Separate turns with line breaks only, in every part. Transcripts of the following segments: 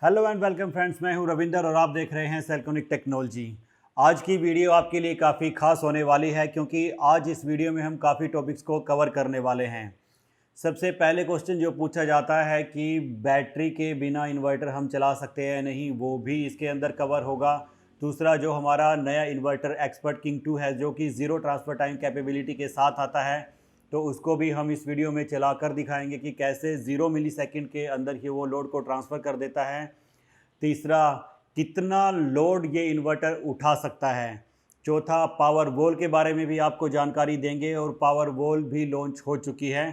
Hello and welcome friends, मैं हूं रविंदर और आप देख रहे हैं सेल्कोनिक टेक्नोलॉजी। आज की वीडियो आपके लिए काफ़ी खास होने वाली है क्योंकि आज इस वीडियो में हम काफ़ी टॉपिक्स को कवर करने वाले हैं। सबसे पहले क्वेश्चन जो पूछा जाता है कि बैटरी के बिना इन्वर्टर हम चला सकते हैं नहीं, वो भी इसके अंदर कवर होगा। दूसरा, जो हमारा नया इन्वर्टर एक्सपर्ट किंग 2 है जो कि ज़ीरो ट्रांसफ़र टाइम कैपेबिलिटी के साथ आता है, तो उसको भी हम इस वीडियो में चला कर दिखाएंगे कि कैसे 0 मिलीसेकंड के अंदर ही वो लोड को ट्रांसफ़र कर देता है। तीसरा, कितना लोड ये इन्वर्टर उठा सकता है। चौथा, पावर वॉल के बारे में भी आपको जानकारी देंगे और पावर वॉल भी लॉन्च हो चुकी है,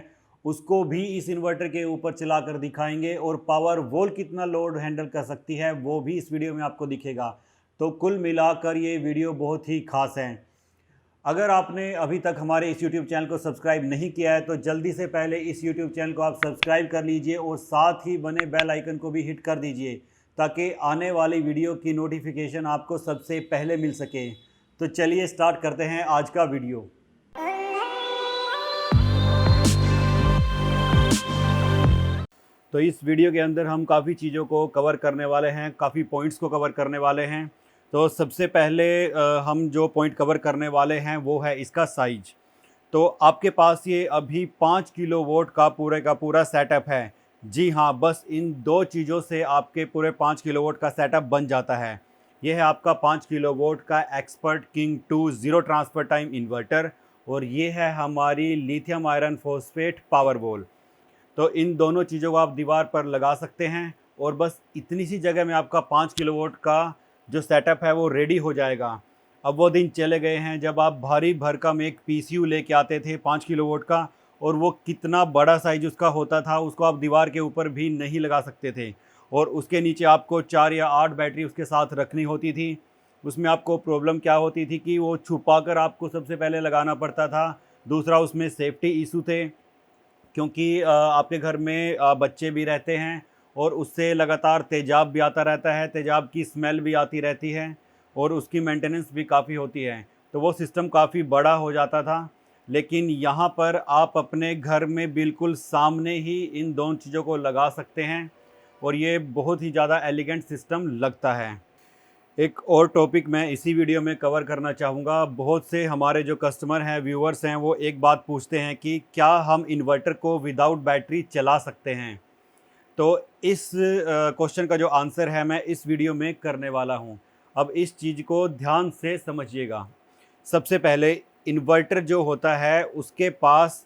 उसको भी इस इन्वर्टर के ऊपर चला कर दिखाएंगे और पावर वॉल कितना लोड हैंडल कर सकती है वो भी इस वीडियो में आपको दिखेगा। तो कुल मिलाकर ये वीडियो बहुत ही खास है। अगर आपने अभी तक हमारे इस YouTube चैनल को सब्सक्राइब नहीं किया है तो जल्दी से पहले इस YouTube चैनल को आप सब्सक्राइब कर लीजिए और साथ ही बने बेल आइकन को भी हिट कर दीजिए ताकि आने वाली वीडियो की नोटिफिकेशन आपको सबसे पहले मिल सके। तो चलिए स्टार्ट करते हैं आज का वीडियो। तो इस वीडियो के अंदर हम काफ़ी चीज़ों को कवर करने वाले हैं, काफ़ी पॉइंट्स को कवर करने वाले हैं। तो सबसे पहले हम जो पॉइंट कवर करने वाले हैं वो है इसका साइज। तो आपके पास ये अभी 5 किलोवाट का पूरा सेटअप है। जी हाँ, बस इन दो चीज़ों से आपके पूरे 5 किलोवाट का सेटअप बन जाता है। यह है आपका 5 किलोवाट का expert king 2 zero transfer time inverter और ये है हमारी lithium iron phosphate power wall. तो इन दोनों चीज़ों को आप दीवार पर लगा सकते हैं और बस इतनी सी जगह में आपका 5 किलोवाट का जो सेटअप है वो रेडी हो जाएगा। अब वो दिन चले गए हैं जब आप भारी भरकम एक पीसीयू लेके आते थे 5 किलोवाट का और वो कितना बड़ा साइज उसका होता था, उसको आप दीवार के ऊपर भी नहीं लगा सकते थे और उसके नीचे आपको 4 या 8 बैटरी उसके साथ रखनी होती थी। उसमें आपको प्रॉब्लम क्या होती थी कि वो छुपा कर आपको सबसे पहले लगाना पड़ता था। दूसरा, उसमें सेफ्टी इशू थे क्योंकि आपके घर में बच्चे भी रहते हैं और उससे लगातार तेज़ाब भी आता रहता है, तेज़ाब की स्मेल भी आती रहती है और उसकी मेंटेनेंस भी काफ़ी होती है। तो वो सिस्टम काफ़ी बड़ा हो जाता था, लेकिन यहाँ पर आप अपने घर में बिल्कुल सामने ही इन दोनों चीज़ों को लगा सकते हैं और ये बहुत ही ज़्यादा एलिगेंट सिस्टम लगता है। एक और टॉपिक मैं इसी वीडियो में कवर करना चाहूँगा। बहुत से हमारे जो कस्टमर हैं, व्यूअर्स हैं, वो एक बात पूछते हैं कि क्या हम इन्वर्टर को विदाउट बैटरी चला सकते हैं। तो इस क्वेश्चन का जो आंसर है मैं इस वीडियो में करने वाला हूँ। अब इस चीज़ को ध्यान से समझिएगा। सबसे पहले, इन्वर्टर जो होता है उसके पास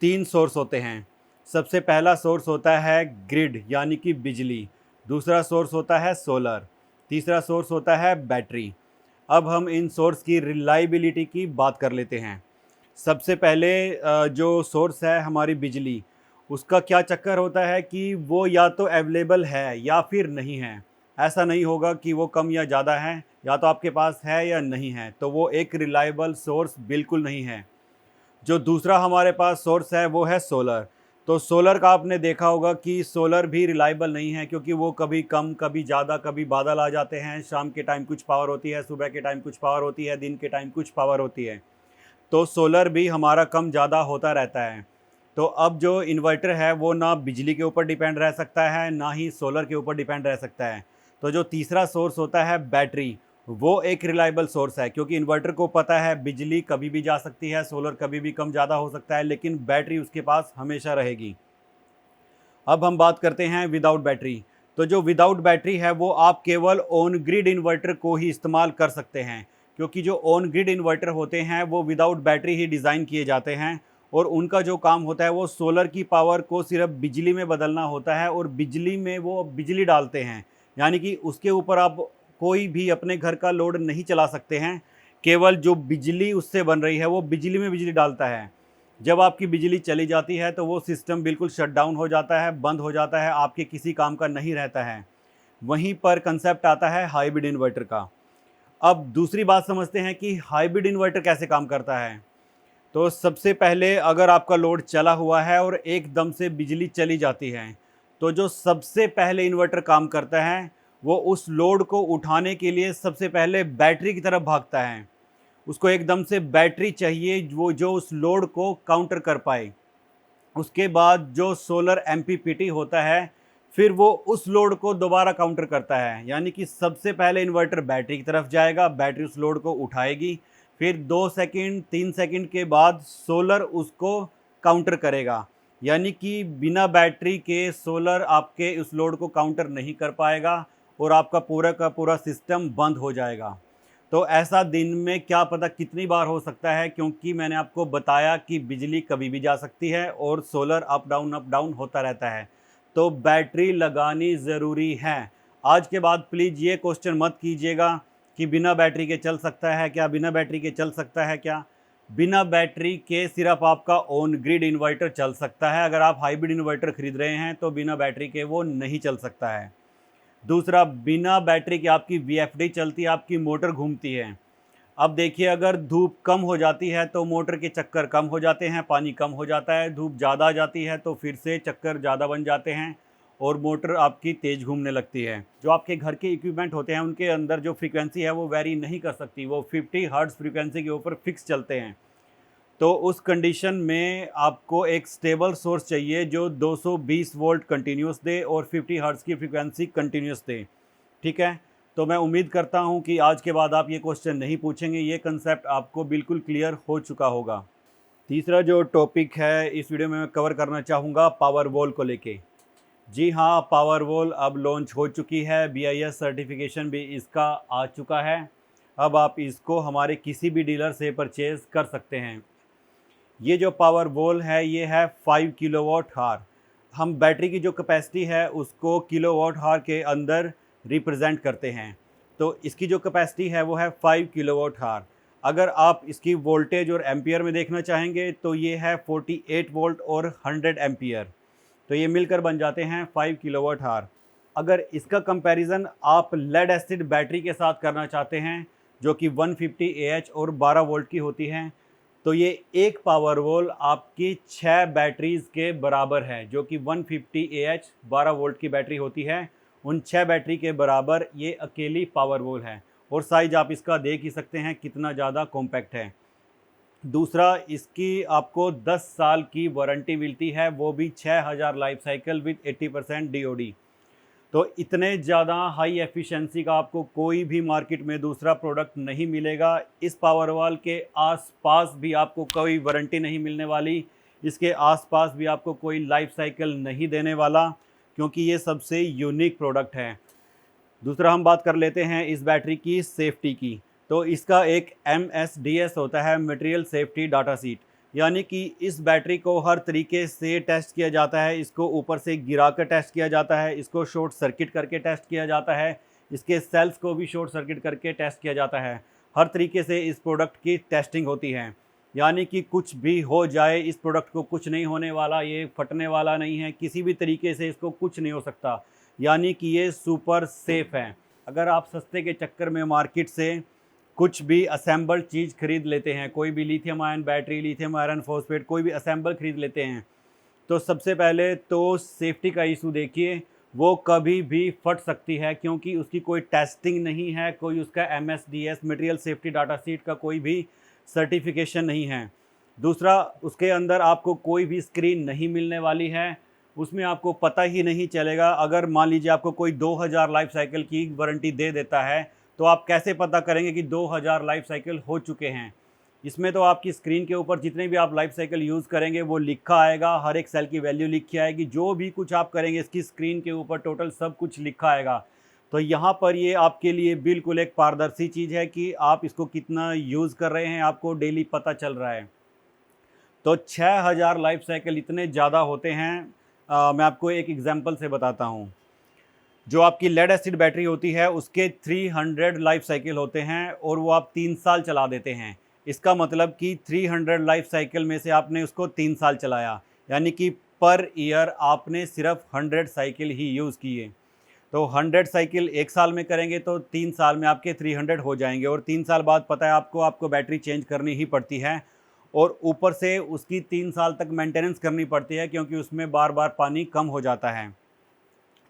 3 सोर्स होते हैं। सबसे पहला सोर्स होता है ग्रिड यानी कि बिजली, दूसरा सोर्स होता है सोलर, तीसरा सोर्स होता है बैटरी। अब हम इन सोर्स की रिलायबिलिटी की बात कर लेते हैं। सबसे पहले जो सोर्स है हमारी बिजली, उसका क्या चक्कर होता है कि वो या तो अवेलेबल है या फिर नहीं है। ऐसा नहीं होगा कि वो कम या ज़्यादा है, या तो आपके पास है या नहीं है, तो वो एक रिलायबल सोर्स बिल्कुल नहीं है। जो दूसरा हमारे पास सोर्स है वो है सोलर। तो सोलर का आपने देखा होगा कि सोलर भी रिलायबल नहीं है क्योंकि वो कभी कम, कभी ज़्यादा, कभी बादल आ जाते हैं, शाम के टाइम कुछ पावर होती है, सुबह के टाइम कुछ पावर होती है, दिन के टाइम कुछ पावर होती है। तो सोलर भी हमारा कम ज़्यादा होता रहता है। तो अब जो इन्वर्टर है वो ना बिजली के ऊपर डिपेंड रह सकता है, ना ही सोलर के ऊपर डिपेंड रह सकता है। तो जो तीसरा सोर्स होता है बैटरी, वो एक रिलायबल सोर्स है क्योंकि इन्वर्टर को पता है बिजली कभी भी जा सकती है, सोलर कभी भी कम ज़्यादा हो सकता है, लेकिन बैटरी उसके पास हमेशा रहेगी। अब हम बात करते हैं विदाउट बैटरी। तो जो विदाउट बैटरी है वो आप केवल ऑन ग्रिड इन्वर्टर को ही इस्तेमाल कर सकते हैं क्योंकि जो ऑन ग्रिड इन्वर्टर होते हैं वो विदाउट बैटरी ही डिज़ाइन किए जाते हैं और उनका जो काम होता है वो सोलर की पावर को सिर्फ बिजली में बदलना होता है और बिजली में वो बिजली डालते हैं। यानी कि उसके ऊपर आप कोई भी अपने घर का लोड नहीं चला सकते हैं, केवल जो बिजली उससे बन रही है वो बिजली में बिजली डालता है। जब आपकी बिजली चली जाती है तो वो सिस्टम बिल्कुल शट डाउन हो जाता है, बंद हो जाता है, आपके किसी काम का नहीं रहता है। वहीं पर कंसेप्ट आता है हाइब्रिड इन्वर्टर का। अब दूसरी बात समझते हैं कि हाइब्रिड इन्वर्टर कैसे काम करता है। तो सबसे पहले, अगर आपका लोड चला हुआ है और एकदम से बिजली चली जाती है, तो जो सबसे पहले इन्वर्टर काम करता है वो उस लोड को उठाने के लिए सबसे पहले बैटरी की तरफ भागता है। उसको एकदम से बैटरी चाहिए वो जो उस लोड को काउंटर कर पाए। उसके बाद जो सोलर एमपीपीटी होता है, फिर वो उस लोड को दोबारा काउंटर करता है, यानी कि सबसे पहले इन्वर्टर बैटरी की तरफ जाएगा, बैटरी उस लोड को उठाएगी, फिर 2 सेकंड 3 सेकंड के बाद सोलर उसको काउंटर करेगा। यानी कि बिना बैटरी के सोलर आपके उस लोड को काउंटर नहीं कर पाएगा और आपका पूरा का पूरा सिस्टम बंद हो जाएगा। तो ऐसा दिन में क्या पता कितनी बार हो सकता है, क्योंकि मैंने आपको बताया कि बिजली कभी भी जा सकती है और सोलर अप डाउन होता रहता है। तो बैटरी लगानी ज़रूरी है। आज के बाद प्लीज़ ये क्वेश्चन मत कीजिएगा कि बिना बैटरी के चल सकता है क्या, बिना बैटरी के चल सकता है क्या। बिना बैटरी के सिर्फ आपका ऑन ग्रिड इन्वर्टर चल सकता है। अगर आप हाइब्रिड इन्वर्टर खरीद रहे हैं तो बिना बैटरी के वो नहीं चल सकता है। दूसरा, बिना बैटरी के आपकी वीएफडी चलती है, आपकी मोटर घूमती है। अब देखिए, अगर धूप कम हो जाती है तो मोटर के चक्कर कम हो जाते हैं, पानी कम हो जाता है। धूप ज़्यादा आ जाती है तो फिर से चक्कर ज़्यादा बन जाते हैं और मोटर आपकी तेज़ घूमने लगती है। जो आपके घर के इक्विपमेंट होते हैं उनके अंदर जो फ्रीक्वेंसी है वो वेरी नहीं कर सकती, वो 50 हर्ट्ज़ फ्रीक्वेंसी के ऊपर फिक्स चलते हैं। तो उस कंडीशन में आपको एक स्टेबल सोर्स चाहिए जो 220 वोल्ट कंटिन्यूस दे और 50 हर्ट्ज़ की फ्रीक्वेंसी कंटिन्यूस दे। ठीक है, तो मैं उम्मीद करता हूं कि आज के बाद आप ये क्वेश्चन नहीं पूछेंगे, ये कंसेप्ट आपको बिल्कुल क्लियर हो चुका होगा। तीसरा जो टॉपिक है इस वीडियो में मैं कवर करना चाहूँगा पावर वॉल को लेके। जी हाँ, पावर वॉल अब लॉन्च हो चुकी है, BIS सर्टिफिकेशन भी इसका आ चुका है। अब आप इसको हमारे किसी भी डीलर से परचेज़ कर सकते हैं। ये जो पावर वॉल है ये है 5 किलोवाट हार। हम बैटरी की जो कैपेसिटी है उसको किलोवाट हार के अंदर रिप्रेजेंट करते हैं। तो इसकी जो कैपेसिटी है वो है 5 किलोवाट हार। अगर आप इसकी वोल्टेज और एम्पियर में देखना चाहेंगे तो ये है 48 वोल्ट और 100 एम्पियर। तो ये मिलकर बन जाते हैं 5 किलोवाट हार। अगर इसका कंपैरिजन आप लेड एसिड बैटरी के साथ करना चाहते हैं जो कि 150 AH और 12 वोल्ट की होती हैं, तो ये एक पावर वॉल आपकी 6 बैटरीज़ के बराबर है, जो कि 150 AH 12 वोल्ट की बैटरी होती है। उन 6 बैटरी के बराबर ये अकेली पावर वॉल है और साइज आप इसका देख ही सकते हैं कितना ज़्यादा कॉम्पैक्ट है। दूसरा, इसकी आपको 10 साल की वारंटी मिलती है, वो भी 6000 लाइफ साइकिल विद 80% DOD। तो इतने ज़्यादा हाई एफिशिएंसी का आपको कोई भी मार्केट में दूसरा प्रोडक्ट नहीं मिलेगा। इस पावर वॉल के आसपास भी आपको कोई वारंटी नहीं मिलने वाली, इसके आसपास भी आपको कोई लाइफ साइकिल नहीं देने वाला, क्योंकि ये सबसे यूनिक प्रोडक्ट है। दूसरा, हम बात कर लेते हैं इस बैटरी की सेफ्टी की। तो इसका एक MSDS होता है, मटेरियल सेफ्टी डाटा शीट, यानी कि इस बैटरी को हर तरीके से टेस्ट किया जाता है। इसको ऊपर से गिरा कर टेस्ट किया जाता है, इसको शॉर्ट सर्किट करके टेस्ट किया जाता है, इसके सेल्स को भी शॉर्ट सर्किट करके टेस्ट किया जाता है। हर तरीके से इस प्रोडक्ट की टेस्टिंग होती है, यानी कि कुछ भी हो जाए इस प्रोडक्ट को कुछ नहीं होने वाला, ये फटने वाला नहीं है, किसी भी तरीके से इसको कुछ नहीं हो सकता, यानी कि ये सुपर सेफ़ है। अगर आप सस्ते के चक्कर में मार्केट से कुछ भी असेंबल्ड चीज़ खरीद लेते हैं, कोई भी lithium ion battery, lithium iron phosphate, कोई भी असेंबल खरीद लेते हैं, तो सबसे पहले तो सेफ्टी का इशू देखिए, वो कभी भी फट सकती है, क्योंकि उसकी कोई टेस्टिंग नहीं है, कोई उसका MSDS material safety data sheet का कोई भी सर्टिफिकेशन नहीं है। दूसरा, उसके अंदर आपको कोई भी स्क्रीन नहीं मिलने वाली है, उसमें आपको पता ही नहीं चलेगा। अगर मान लीजिए आपको कोई 2000 लाइफ साइकिल की वारंटी दे देता है, तो आप कैसे पता करेंगे कि 2000 लाइफ साइकिल हो चुके हैं। इसमें तो आपकी स्क्रीन के ऊपर जितने भी आप लाइफ साइकिल यूज़ करेंगे वो लिखा आएगा, हर एक सेल की वैल्यू लिखी आएगी, जो भी कुछ आप करेंगे इसकी स्क्रीन के ऊपर टोटल सब कुछ लिखा आएगा। तो यहाँ पर ये आपके लिए बिल्कुल एक पारदर्शी चीज़ है कि आप इसको कितना यूज़ कर रहे हैं, आपको डेली पता चल रहा है। तो 6000 लाइफ साइकिल इतने ज़्यादा होते हैं। मैं आपको एक एग्जांपल से बताता हूँ। जो आपकी लेड एसिड बैटरी होती है उसके 300 लाइफ साइकिल होते हैं और वो आप 3 साल चला देते हैं। इसका मतलब कि 300 लाइफ साइकिल में से आपने उसको 3 साल चलाया, यानी कि पर ईयर आपने सिर्फ 100 साइकिल ही यूज़ किए। तो 100 साइकिल एक साल में करेंगे तो 3 साल में आपके 300 हो जाएंगे, और 3 साल बाद पता है आपको बैटरी चेंज करनी ही पड़ती है, और ऊपर से उसकी 3 साल तक मेंटेनेंस करनी पड़ती है, क्योंकि उसमें बार बार पानी कम हो जाता है।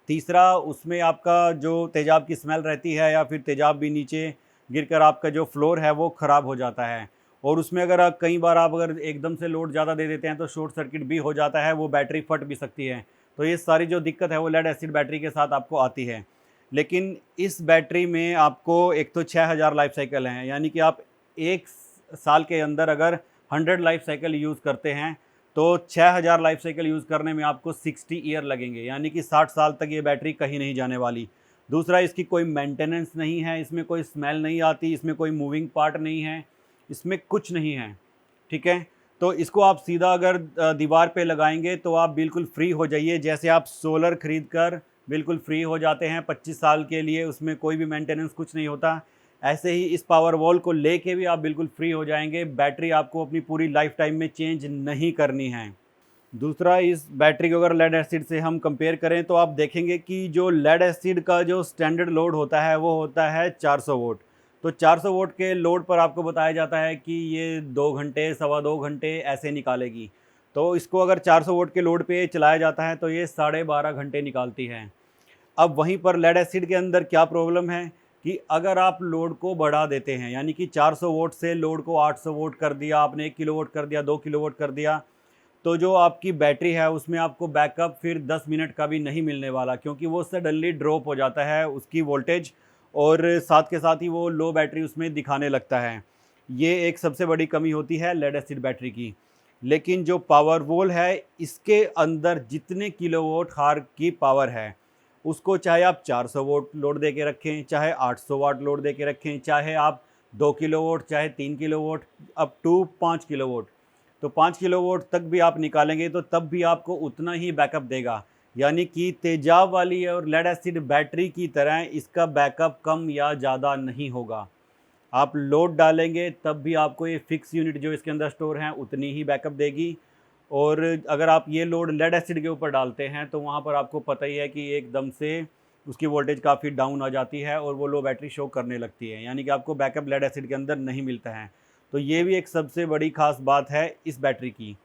तीसरा, उसमें आपका जो तेज़ाब की स्मेल रहती है, या फिर तेज़ाब भी नीचे गिरकर आपका जो फ्लोर है वो ख़राब हो जाता है, और उसमें अगर कई बार आप अगर एकदम से लोड ज़्यादा दे देते हैं तो शॉर्ट सर्किट भी हो जाता है, वो बैटरी फट भी सकती है। तो ये सारी जो दिक्कत है वो लेड एसिड बैटरी के साथ आपको आती है। लेकिन इस बैटरी में आपको एक तो 6000 लाइफ साइकिल हैं, यानी कि आप 1 साल के अंदर अगर 100 लाइफ साइकिल यूज़ करते हैं तो 6000 लाइफ साइकिल यूज़ करने में आपको 60 ईयर लगेंगे, यानी कि 60 साल तक ये बैटरी कहीं नहीं जाने वाली। दूसरा, इसकी कोई मेंटेनेंस नहीं है, इसमें कोई स्मेल नहीं आती, इसमें कोई मूविंग पार्ट नहीं है, इसमें कुछ नहीं है, ठीक है। तो इसको आप सीधा अगर दीवार पे लगाएंगे तो आप बिल्कुल फ्री हो जाइए, जैसे आप सोलर खरीद कर बिल्कुल फ्री हो जाते हैं 25 साल के लिए, उसमें कोई भी मेंटेनेंस कुछ नहीं होता, ऐसे ही इस पावर वॉल को लेके भी आप बिल्कुल फ्री हो जाएंगे। बैटरी आपको अपनी पूरी लाइफ टाइम में चेंज नहीं करनी है। दूसरा, इस बैटरी को अगर लेड एसिड से हम कंपेयर करें तो आप देखेंगे कि जो लेड एसिड का जो स्टैंडर्ड लोड होता है वो होता है 400 वोट। तो 400 वोट के लोड पर आपको बताया जाता है कि ये 2 घंटे, सवा 2 घंटे ऐसे निकालेगी। तो इसको अगर 400 वोट के लोड पे चलाया जाता है तो ये 12.5 घंटे निकालती है। अब वहीं पर लेड एसिड के अंदर क्या प्रॉब्लम है कि अगर आप लोड को बढ़ा देते हैं, यानी कि 400 वोट से लोड को 800 वोट कर दिया आपने, 1 किलोवाट कर दिया, 2 किलोवाट कर दिया, तो जो आपकी बैटरी है उसमें आपको बैकअप फिर 10 मिनट का भी नहीं मिलने वाला, क्योंकि वो सडनली ड्रॉप हो जाता है उसकी वोल्टेज, और साथ के साथ ही वो लो बैटरी उसमें दिखाने लगता है। ये एक सबसे बड़ी कमी होती है लेड एसिड बैटरी की। लेकिन जो पावर वोल है, इसके अंदर जितने किलोवाट हार की पावर है, उसको चाहे आप 400 वोट लोड दे के रखें, चाहे 800 वाट लोड दे के रखें, चाहे आप 2 किलोवाट, चाहे 3 किलोवाट, अप टू 5 किलोवाट, तो 5 किलोवाट तक भी आप निकालेंगे तो तब भी आपको उतना ही बैकअप देगा। यानी कि तेजाब वाली और लेड एसिड बैटरी की तरह इसका बैकअप कम या ज़्यादा नहीं होगा। आप लोड डालेंगे तब भी आपको ये फिक्स यूनिट जो इसके अंदर स्टोर हैं उतनी ही बैकअप देगी, और अगर आप ये लोड लेड एसिड के ऊपर डालते हैं तो वहाँ पर आपको पता ही है कि एकदम से उसकी वोल्टेज काफ़ी डाउन आ जाती है और वो लो बैटरी शो करने लगती है, यानी कि आपको बैकअप लेड एसिड के अंदर नहीं मिलता है। तो ये भी एक सबसे बड़ी खास बात है इस बैटरी की।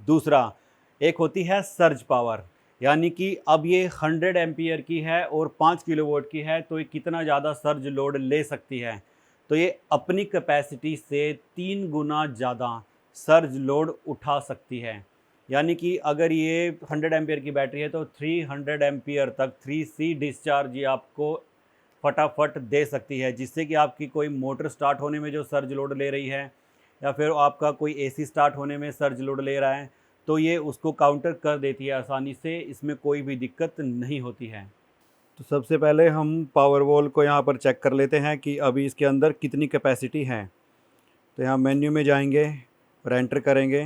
दूसरा, एक होती है सर्ज पावर, यानी कि अब ये 100 एम्पियर की है और 5 किलोवाट की है, तो ये कितना ज़्यादा सर्ज लोड ले सकती है। तो ये अपनी कैपेसिटी से 3 गुना ज़्यादा सर्ज लोड उठा सकती है। यानी कि अगर ये 100 एम्पियर की बैटरी है तो 300 एम्पियर तक 3C डिस्चार्ज ये आपको फटाफट दे सकती है, जिससे कि आपकी कोई मोटर स्टार्ट होने में जो सर्ज लोड ले रही है, या फिर आपका कोई एसी स्टार्ट होने में सर्ज लोड ले रहा है, तो ये उसको काउंटर कर देती है आसानी से, इसमें कोई भी दिक्कत नहीं होती है। तो सबसे पहले हम पावर वॉल को यहाँ पर चेक कर लेते हैं कि अभी इसके अंदर कितनी कैपेसिटी है। तो यहाँ मेन्यू में जाएंगे और एंटर करेंगे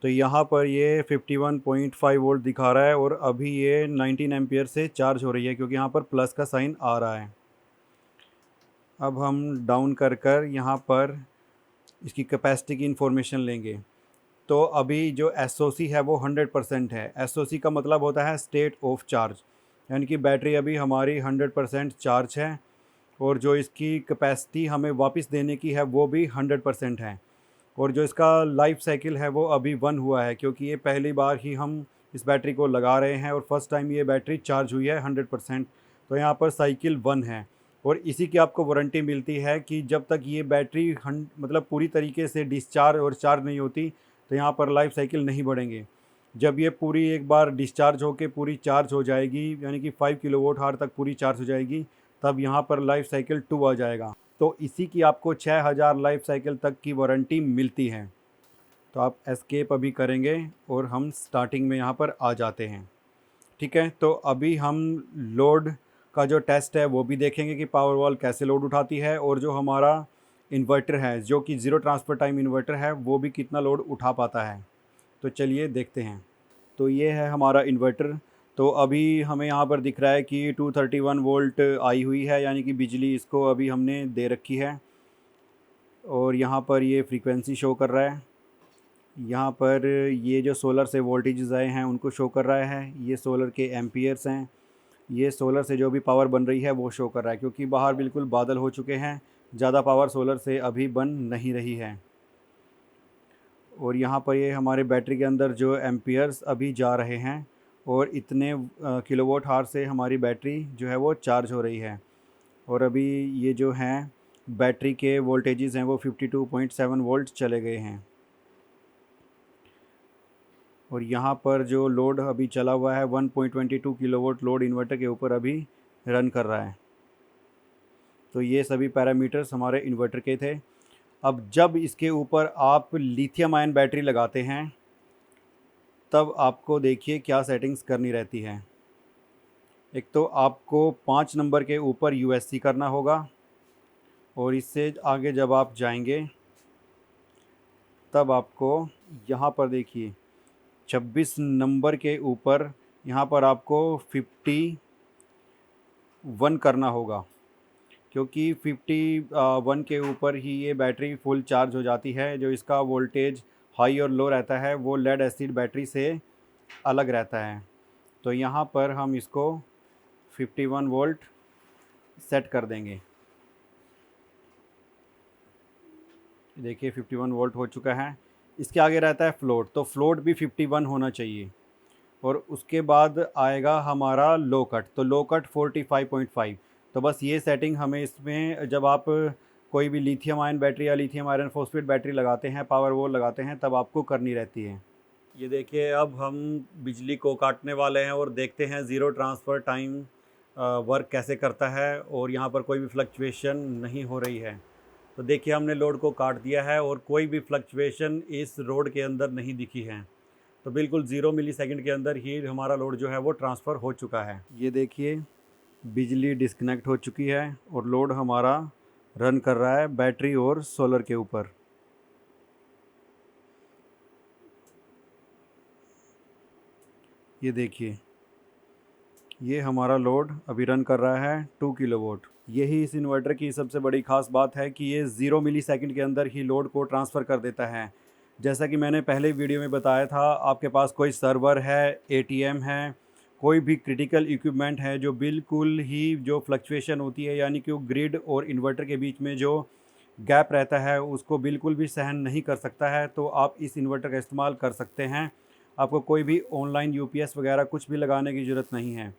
तो यहाँ पर ये 51.5 वोल्ट दिखा रहा है, और अभी ये 19 एम्पियर से चार्ज हो रही है, क्योंकि यहाँ पर प्लस का साइन आ रहा है। अब हम डाउन कर कर यहाँ पर इसकी कैपेसिटी की इंफॉर्मेशन लेंगे। तो अभी जो एसओसी है वो 100% है। एसओसी का मतलब होता है स्टेट ऑफ चार्ज, यानी कि बैटरी अभी हमारी 100% चार्ज है, और जो इसकी कैपेसिटी हमें वापस देने की है वो भी 100% है, और जो इसका लाइफ साइकिल है वो अभी 1 हुआ है, क्योंकि ये पहली बार ही हम इस बैटरी को लगा रहे हैं और फर्स्ट टाइम ये बैटरी चार्ज हुई है 100%। तो यहाँ पर साइकिल 1 है, और इसी की आपको वारंटी मिलती है कि जब तक ये बैटरी मतलब पूरी तरीके से डिस्चार्ज और चार्ज नहीं होती तो यहाँ पर लाइफ साइकिल नहीं बढ़ेंगे। जब ये पूरी एक बार डिस्चार्ज होकर पूरी चार्ज हो जाएगी, यानी कि 5 किलोवाट हार तक पूरी चार्ज हो जाएगी, तब यहाँ पर लाइफ साइकिल 2 आ जाएगा। तो इसी की आपको 6000 लाइफ साइकिल तक की वारंटी मिलती है। तो आप एस्केप अभी करेंगे और हम स्टार्टिंग में यहाँ पर आ जाते हैं, ठीक है। तो अभी हम लोड का जो टेस्ट है वो भी देखेंगे कि पावर वॉल कैसे लोड उठाती है, और जो हमारा इन्वर्टर है जो कि ज़ीरो ट्रांसफ़र टाइम इन्वर्टर है वो भी कितना लोड उठा पाता है। तो चलिए देखते हैं। तो ये है हमारा इन्वर्टर। तो अभी हमें यहाँ पर दिख रहा है कि 231 वोल्ट आई हुई है, यानी कि बिजली इसको अभी हमने दे रखी है, और यहाँ पर ये फ्रीक्वेंसी शो कर रहा है। यहाँ पर ये जो सोलर से वोल्टेजेस आए हैं उनको शो कर रहा है, ये सोलर के एम्पियर्स हैं, ये सोलर से जो भी पावर बन रही है वो शो कर रहा है, क्योंकि बाहर बिल्कुल बादल हो चुके हैं, ज़्यादा पावर सोलर से अभी बन नहीं रही है। और यहाँ पर ये हमारे बैटरी के अंदर जो एम्पियर्स अभी जा रहे हैं, और इतने किलोवाट हार से हमारी बैटरी जो है वो चार्ज हो रही है। और अभी ये जो हैं बैटरी के वोल्टेजेस हैं वो 52.7 वोल्ट चले गए हैं। और यहाँ पर जो लोड अभी चला हुआ है 1.22 किलोवाट लोड इन्वर्टर के ऊपर अभी रन कर रहा है। तो ये सभी पैरामीटर्स हमारे इन्वर्टर के थे। अब जब इसके ऊपर आप लिथियम आयन बैटरी लगाते हैं तब आपको देखिए क्या सेटिंग्स करनी रहती हैं। एक तो आपको 5 नंबर के ऊपर यूएससी करना होगा, और इससे आगे जब आप जाएंगे तब आपको यहाँ पर देखिए 26 नंबर के ऊपर यहाँ पर आपको 51 करना होगा, क्योंकि 51 के ऊपर ही ये बैटरी फुल चार्ज हो जाती है। जो इसका वोल्टेज हाई और लो रहता है वो लेड एसिड बैटरी से अलग रहता है। तो यहाँ पर हम इसको 51 वोल्ट सेट कर देंगे। देखिए 51 वोल्ट हो चुका है। इसके आगे रहता है फ्लोट, तो फ्लोट भी 51 होना चाहिए। और उसके बाद आएगा हमारा लो कट, तो लो कट 45.5। तो बस ये सेटिंग हमें इसमें जब आप कोई भी लिथियम आयन बैटरी या लिथियम आयरन फॉस्फेट बैटरी लगाते हैं, पावर वॉल लगाते हैं, तब आपको करनी रहती है। ये देखिए अब हम बिजली को काटने वाले हैं और देखते हैं ज़ीरो ट्रांसफ़र टाइम वर्क कैसे करता है और यहाँ पर कोई भी फ्लक्चुएशन नहीं हो रही है। तो देखिए हमने लोड को काट दिया है और कोई भी फ्लक्चुएशन इस रोड के अंदर नहीं दिखी है। तो बिल्कुल 0 मिलीसेकंड के अंदर ही हमारा लोड जो है वो ट्रांसफ़र हो चुका है। ये देखिए बिजली डिस्कनेक्ट हो चुकी है और लोड हमारा रन कर रहा है बैटरी और सोलर के ऊपर। ये देखिए ये हमारा लोड अभी रन कर रहा है 2 किलोवाट। यही इस इन्वर्टर की सबसे बड़ी ख़ास बात है कि ये 0 मिलीसेकंड के अंदर ही लोड को ट्रांसफ़र कर देता है। जैसा कि मैंने पहले वीडियो में बताया था, आपके पास कोई सर्वर है, एटीएम है, कोई भी क्रिटिकल इक्विपमेंट है जो बिल्कुल ही जो फ्लक्चुएशन होती है, यानी कि वो ग्रिड और इन्वर्टर के बीच में जो गैप रहता है उसको बिल्कुल भी सहन नहीं कर सकता है, तो आप इस इन्वर्टर का इस्तेमाल कर सकते हैं। आपको कोई भी ऑनलाइन यूपीएस वगैरह कुछ भी लगाने की ज़रूरत नहीं है।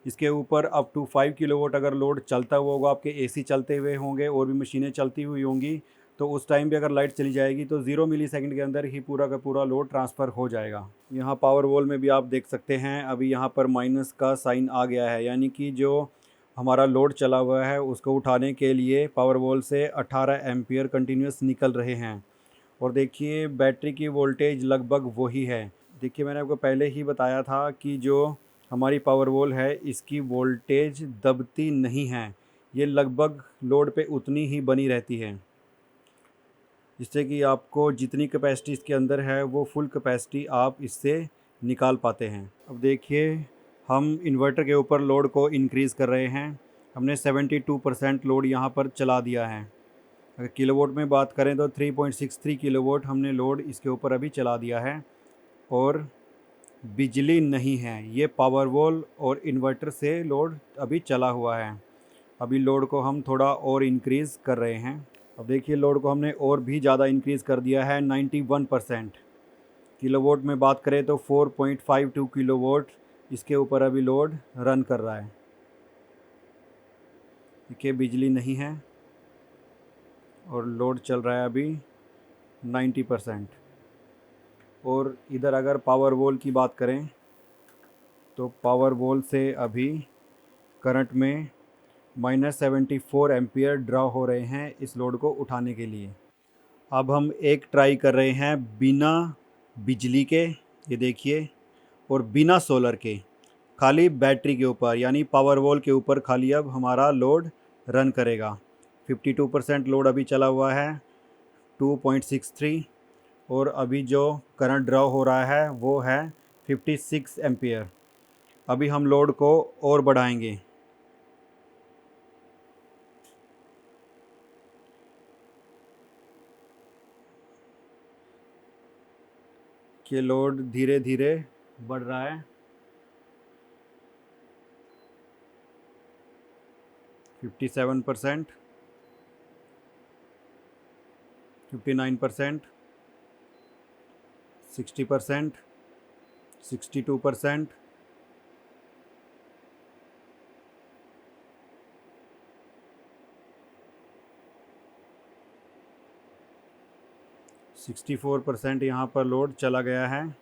इसके ऊपर अप टू 5 किलोवाट अगर लोड चलता हुआ होगा, आपके एसी चलते हुए होंगे और भी मशीनें चलती हुई होंगी, तो उस टाइम भी अगर लाइट चली जाएगी तो 0 मिलीसेकंड के अंदर ही पूरा का पूरा लोड ट्रांसफ़र हो जाएगा। यहाँ पावर वॉल में भी आप देख सकते हैं अभी यहाँ पर माइनस का साइन आ गया है, यानी कि जो हमारा लोड चला हुआ है उसको उठाने के लिए पावर वॉल से 18 एम्पियर कंटिन्यूस निकल रहे हैं। और देखिए बैटरी की वोल्टेज लगभग वही है। देखिए मैंने आपको पहले ही बताया था कि जो हमारी पावर वॉल है इसकी वोल्टेज दबती नहीं है, ये लगभग लोड पे उतनी ही बनी रहती है, जिससे कि आपको जितनी कैपेसिटी इसके अंदर है वो फुल कैपेसिटी आप इससे निकाल पाते हैं। अब देखिए हम इन्वर्टर के ऊपर लोड को इंक्रीज़ कर रहे हैं। हमने 72% लोड यहाँ पर चला दिया है। अगर किलोवाट में बात करें तो 3.63 किलोवाट हमने लोड इसके ऊपर अभी चला दिया है और बिजली नहीं है। ये पावर वॉल और इन्वर्टर से लोड अभी चला हुआ है। अभी लोड को हम थोड़ा और इंक्रीज़ कर रहे हैं। अब देखिए लोड को हमने और भी ज़्यादा इंक्रीज़ कर दिया है 91%। किलोवाट में बात करें तो 4.52 किलोवाट इसके ऊपर अभी लोड रन कर रहा है। देखिए बिजली नहीं है और लोड चल रहा है अभी 90%। और इधर अगर पावर वॉल की बात करें तो पावर वॉल से अभी करंट में -74 एम्पियर ड्रा हो रहे हैं इस लोड को उठाने के लिए। अब हम एक ट्राई कर रहे हैं बिना बिजली के, ये देखिए, और बिना सोलर के, खाली बैटरी के ऊपर यानी पावर वॉल के ऊपर खाली अब हमारा लोड रन करेगा। 52% लोड अभी चला हुआ है 2.63, और अभी जो करंट ड्रॉ हो रहा है वो है 56 एम्पियर। अभी हम लोड को और बढ़ाएंगे। कि लोड धीरे धीरे बढ़ रहा है। 57%, 59%, 60%, 62%, 64% यहाँ पर लोड चला गया है।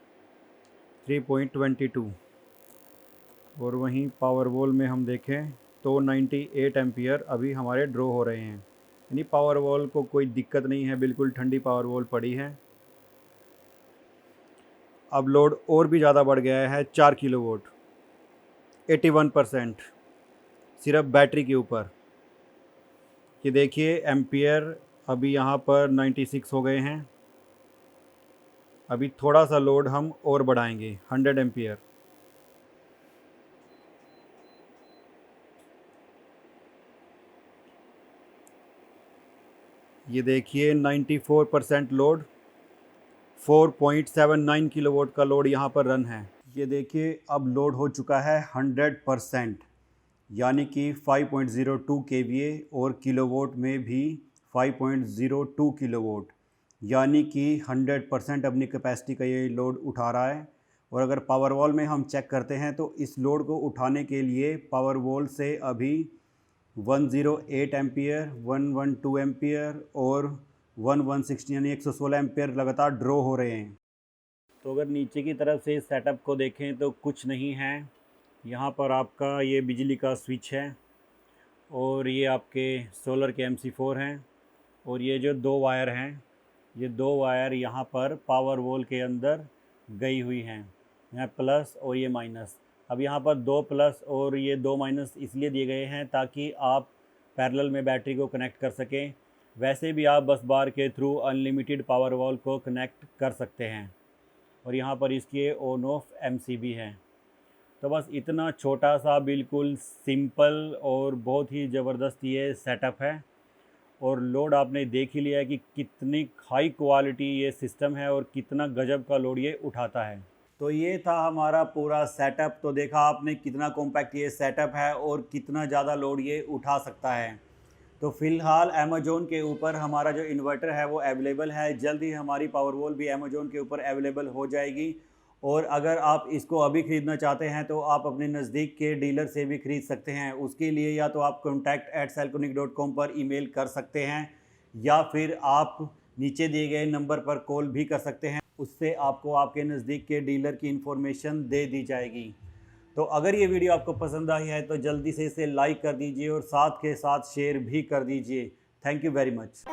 3.22 और वहीं पावर वॉल में हम देखें तो 98 एम्पियर अभी हमारे ड्रॉ हो रहे हैं, यानी पावर वॉल को कोई दिक्कत नहीं है, बिल्कुल ठंडी पावर वॉल पड़ी है। अब लोड और भी ज़्यादा बढ़ गया है, 4 किलोवाट, 81% सिर्फ बैटरी के ऊपर। ये देखिए एम्पियर अभी यहाँ पर 96 हो गए हैं। अभी थोड़ा सा लोड हम और बढ़ाएंगे, 100 एम्पियर। ये देखिए 94% लोड, 4.79 किलोवाट का लोड यहाँ पर रन है। ये देखिए अब लोड हो चुका है 100%, यानी कि 5.02 केवीए और किलोवाट में भी 5.02 किलोवाट, यानी कि 100% अपनी कैपेसिटी का ये लोड उठा रहा है। और अगर पावर वॉल में हम चेक करते हैं तो इस लोड को उठाने के लिए पावर वॉल से अभी 108 एम्पियर, 112 एम्पियर और 1160 यानी 116 एम्पियर लगातार ड्रॉ हो रहे हैं। तो अगर नीचे की तरफ से इस सेटअप को देखें तो कुछ नहीं है। यहाँ पर आपका ये बिजली का स्विच है और ये आपके सोलर के MC4 हैं और ये जो 2 वायर हैं, ये 2 वायर यहाँ पर पावर वॉल के अंदर गई हुई हैं, यहाँ प्लस और ये माइनस। अब यहाँ पर 2 प्लस और ये 2 माइनस इसलिए दिए गए हैं ताकि आप पैरेलल में बैटरी को कनेक्ट कर सकें। वैसे भी आप बस बार के थ्रू अनलिमिटेड पावर वॉल को कनेक्ट कर सकते हैं। और यहाँ पर इसकी ऑन ऑफ MCB है। तो बस इतना छोटा सा बिल्कुल सिंपल और बहुत ही ज़बरदस्त ये सेटअप है। और लोड आपने देख ही लिया है कि कितनी हाई क्वालिटी ये सिस्टम है और कितना गजब का लोड ये उठाता है। तो ये था हमारा पूरा सेटअप। तो देखा आपने कितना कॉम्पैक्ट ये सेटअप है और कितना ज़्यादा लोड ये उठा सकता है। तो फ़िलहाल अमेज़ॉन के ऊपर हमारा जो इन्वर्टर है वो अवेलेबल है। जल्द ही हमारी पावर वॉल भी अमेज़ॉन के ऊपर अवेलेबल हो जाएगी। और अगर आप इसको अभी ख़रीदना चाहते हैं तो आप अपने नज़दीक के डीलर से भी ख़रीद सकते हैं। उसके लिए या तो आप contact@selconic.com पर ईमेल कर सकते हैं या फिर आप नीचे दिए गए नंबर पर कॉल भी कर सकते हैं। उससे आपको आपके नज़दीक के डीलर की इन्फॉर्मेशन दे दी जाएगी। तो अगर ये वीडियो आपको पसंद आई है तो जल्दी से इसे लाइक कर दीजिए और साथ के साथ शेयर भी कर दीजिए। Thank you very much.